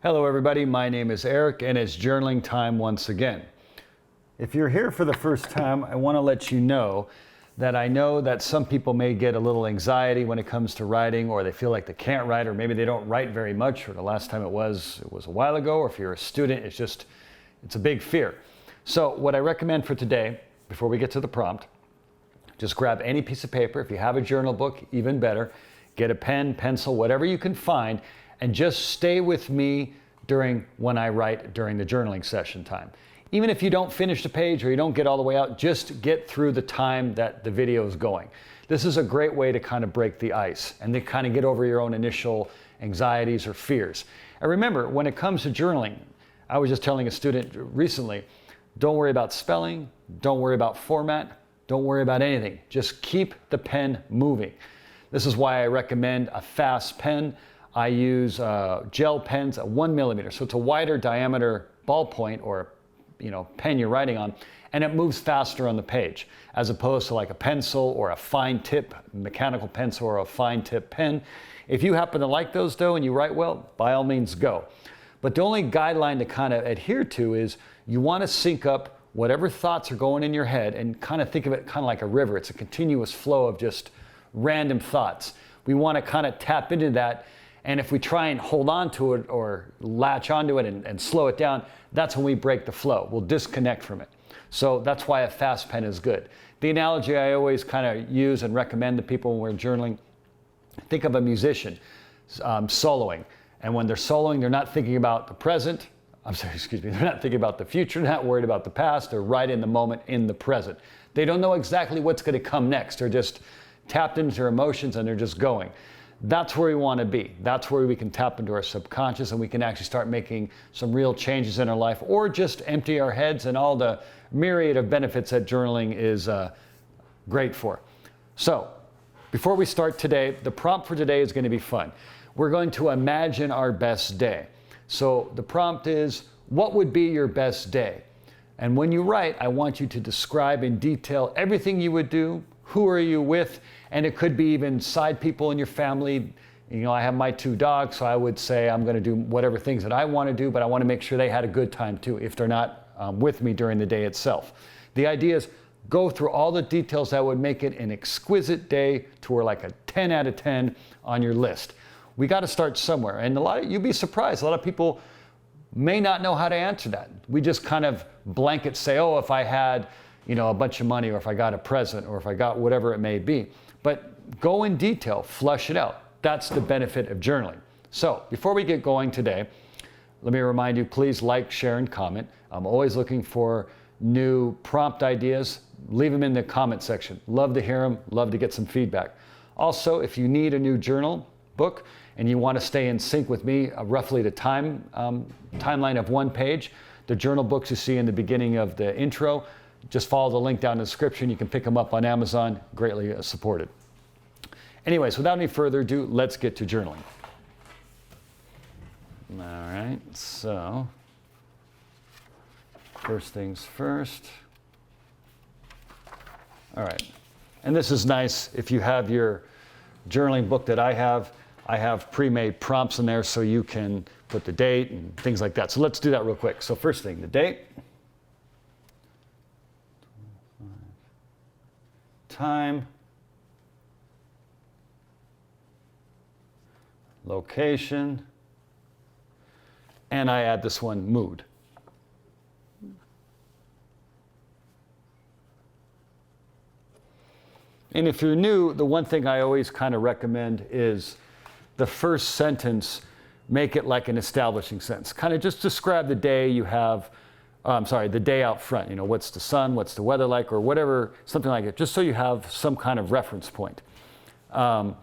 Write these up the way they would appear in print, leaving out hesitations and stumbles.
Hello everybody, my name is Eric and it's journaling time once again. If you're here for the first time, I want to let you know that some people may get a little anxiety when it comes to writing, or they feel like they can't write, or maybe they don't write very much, or the last time it was a while ago, or if you're a student, it's a big fear. So what I recommend for today, before we get to the prompt, just grab any piece of paper. If you have a journal book, even better. Get a pen, pencil, whatever you can find, and just stay with me when I write during the journaling session time. Even if you don't finish the page or you don't get all the way out, just get through the time that the video is going. This is a great way to kind of break the ice and to kind of get over your own initial anxieties or fears. And remember, when it comes to journaling, I was just telling a student recently, don't worry about spelling, don't worry about format, don't worry about anything. Just keep the pen moving. This is why I recommend a fast pen. I use gel pens at 1 millimeter, so it's a wider diameter ballpoint or pen you're writing on, and it moves faster on the page, as opposed to like a pencil or a fine tip mechanical pencil or a fine tip pen. If you happen to like those though and you write well, by all means go. But the only guideline to kind of adhere to is you want to sync up whatever thoughts are going in your head and kind of think of it kind of like a river. It's a continuous flow of just random thoughts. We want to kind of tap into that. And if we try and hold on to it or latch onto it and slow it down, that's when we break the flow. We'll disconnect from it. So that's why a fast pen is good. The analogy I always kind of use and recommend to people when we're journaling, think of a musician soloing. And when they're soloing, they're not thinking about the present. They're not thinking about the future, not worried about the past. They're right in the moment, in the present. They don't know exactly what's going to come next. They're just tapped into their emotions and they're just going. That's where we want to be. That's where we can tap into our subconscious and we can actually start making some real changes in our life, or just empty our heads and all the myriad of benefits that journaling is great for. So before we start today, the prompt for today is going to be fun. We're going to imagine our best day. So the prompt is, what would be your best day? And when you write, I want you to describe in detail everything you would do. Who are you with? And it could be even side people in your family. I have my 2 dogs, so I would say I'm going to do whatever things that I want to do, but I want to make sure they had a good time too, if they're not with me during the day itself. The idea is go through all the details that would make it an exquisite day to where like a 10 out of 10 on your list. We got to start somewhere. And you'd be surprised. A lot of people may not know how to answer that. We just kind of blanket say, oh, if I had a bunch of money, or if I got a present, or if I got whatever it may be. But go in detail, flush it out. That's the benefit of journaling. So before we get going today, let me remind you, please like, share, and comment. I'm always looking for new prompt ideas. Leave them in the comment section. Love to hear them, love to get some feedback. Also, if you need a new journal book and you want to stay in sync with me, roughly the timeline of 1 page, the journal books you see in the beginning of the intro, just follow the link down in the description. You can pick them up on Amazon. Greatly supported. Anyways, without any further ado, let's get to journaling. All right, so first things first. All right, and this is nice if you have your journaling book that I have pre-made prompts in there so you can put the date and things like that. So let's do that real quick. So first thing, the date. Time, location, and I add this one, mood. And if you're new, the one thing I always kind of recommend is the first sentence, make it like an establishing sentence. Kind of just describe the day you have. The day out front, what's the sun, what's the weather like, or whatever, something like it, just so you have some kind of reference point. And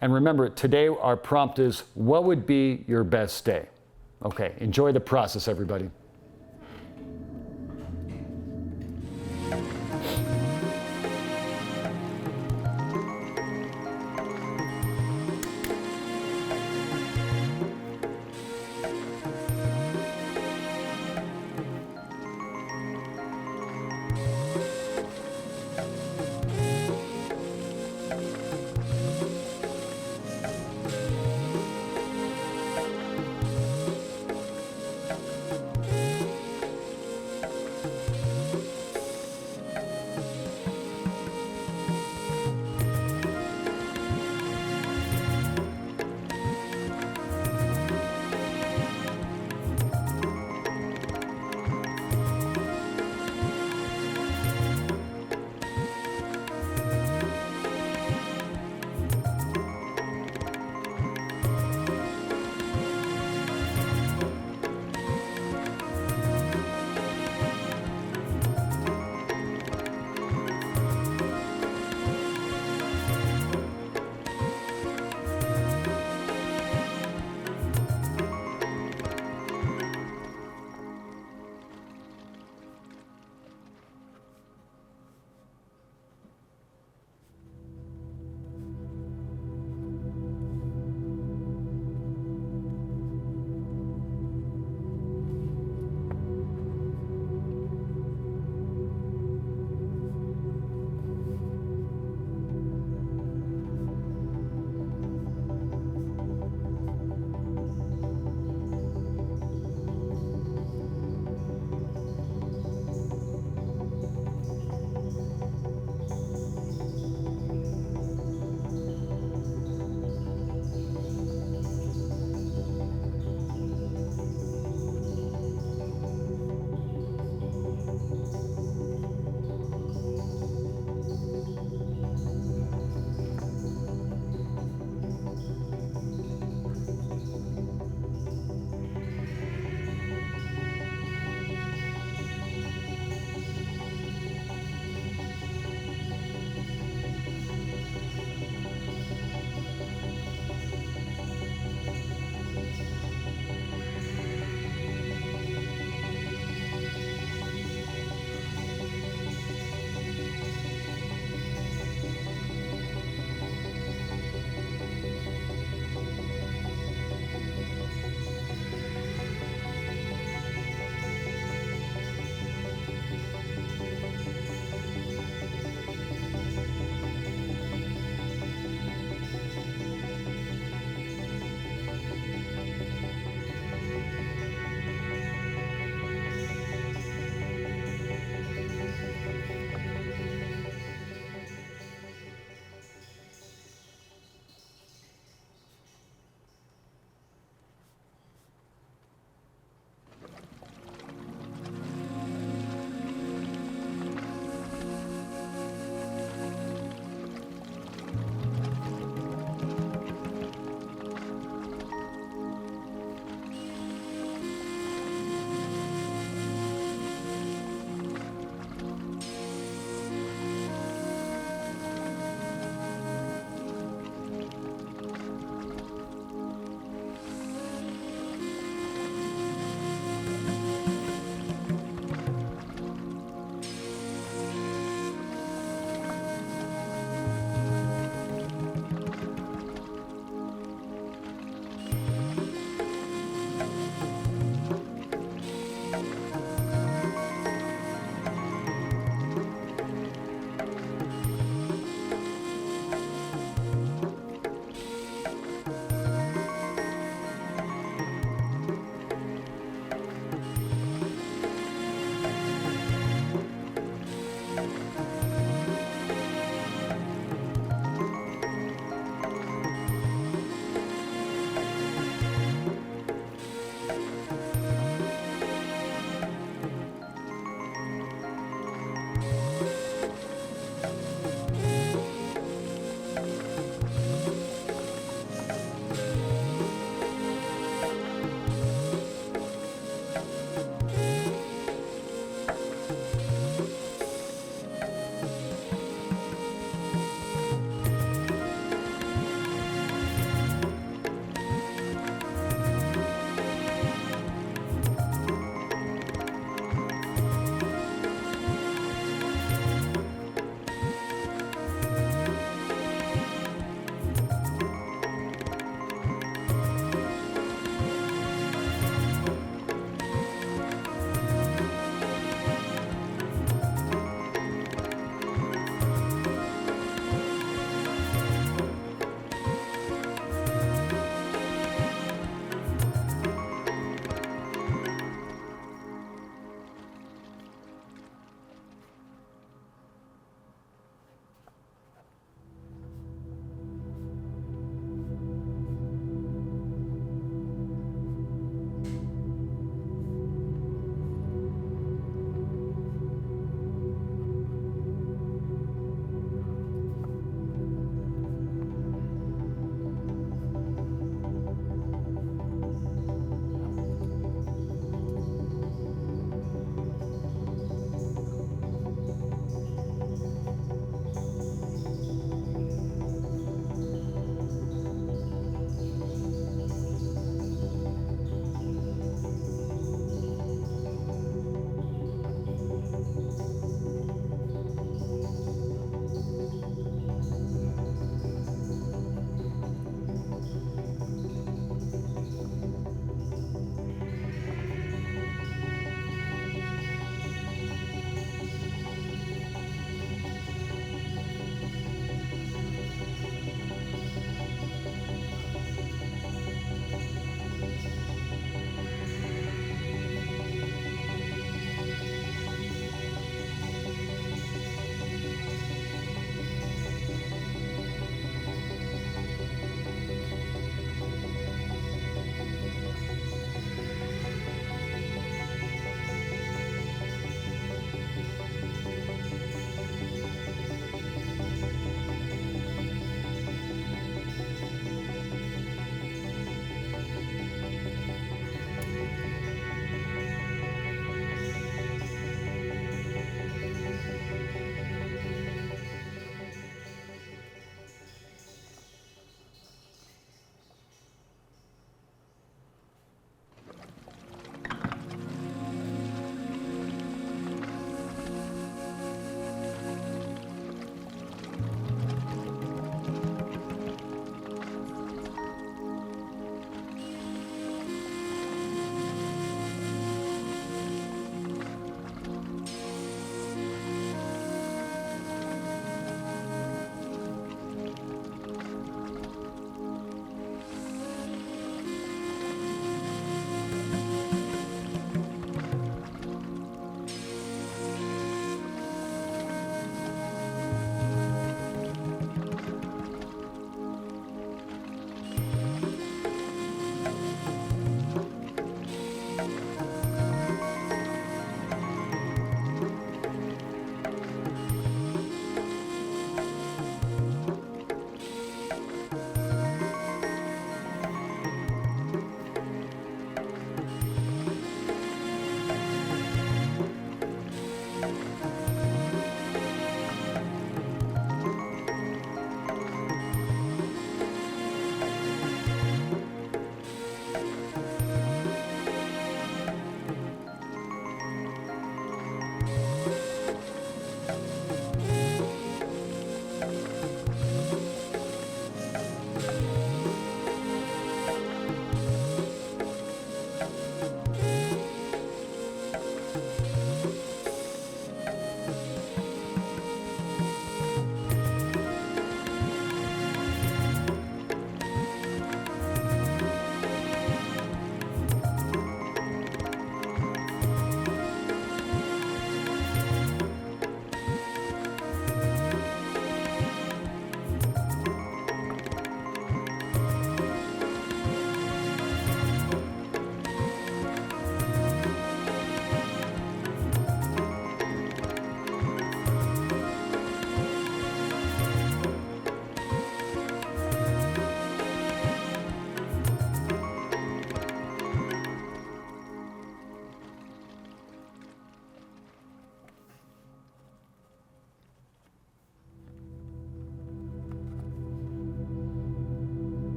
remember, today our prompt is, what would be your best day? Okay, enjoy the process, everybody.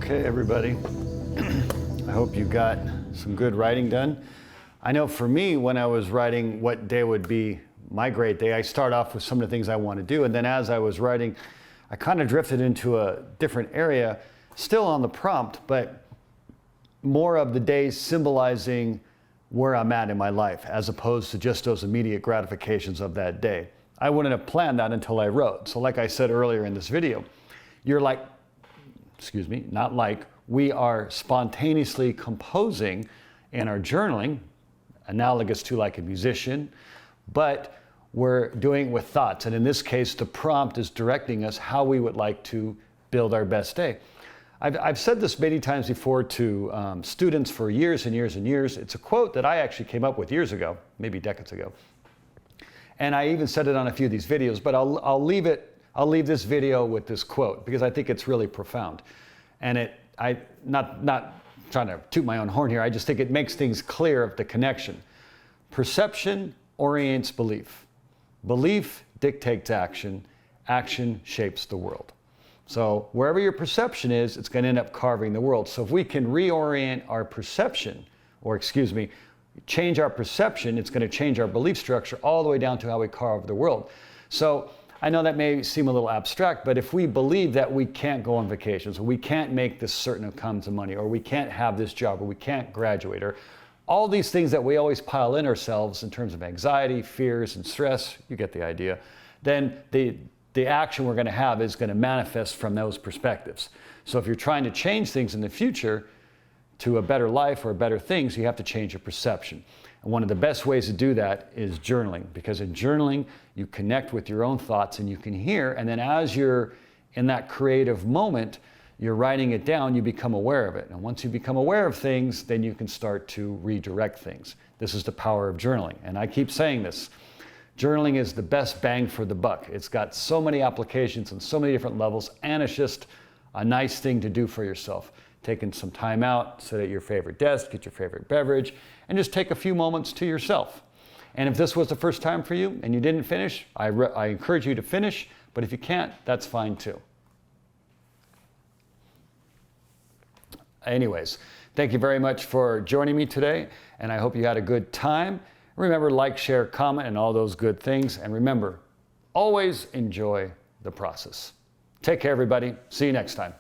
Okay, everybody. I hope you got some good writing done. I know for me, when I was writing what day would be my great day, I start off with some of the things I want to do. And then as I was writing, I kind of drifted into a different area, still on the prompt, but more of the days symbolizing where I'm at in my life, as opposed to just those immediate gratifications of that day. I wouldn't have planned that until I wrote. So like I said earlier in this video, we are spontaneously composing in our journaling, analogous to like a musician, but we're doing it with thoughts. And in this case, the prompt is directing us how we would like to build our best day. I've said this many times before to students for years and years and years. It's a quote that I actually came up with years ago, maybe decades ago. And I even said it on a few of these videos, but I'll leave this video with this quote because I think it's really profound. And not trying to toot my own horn here, I just think it makes things clear of the connection. Perception orients belief. Belief dictates action. Action shapes the world. So wherever your perception is, it's going to end up carving the world. So if we can reorient our perception, change our perception, it's going to change our belief structure all the way down to how we carve the world. So I know that may seem a little abstract, but if we believe that we can't go on vacations, or we can't make this certain amounts of money, or we can't have this job, or we can't graduate, or all these things that we always pile in ourselves in terms of anxiety, fears, and stress, you get the idea, then the action we're going to have is going to manifest from those perspectives. So if you're trying to change things in the future to a better life or better things, you have to change your perception. And one of the best ways to do that is journaling, because in journaling, you connect with your own thoughts and you can hear, and then as you're in that creative moment, you're writing it down, you become aware of it. And once you become aware of things, then you can start to redirect things. This is the power of journaling. And I keep saying this. Journaling is the best bang for the buck. It's got so many applications and so many different levels, and it's just a nice thing to do for yourself. Taking some time out, sit at your favorite desk, get your favorite beverage, and just take a few moments to yourself. And if this was the first time for you and you didn't finish, I encourage you to finish, but if you can't, that's fine too. Anyways, thank you very much for joining me today, and I hope you had a good time. Remember, like, share, comment, and all those good things. And remember, always enjoy the process. Take care, everybody. See you next time.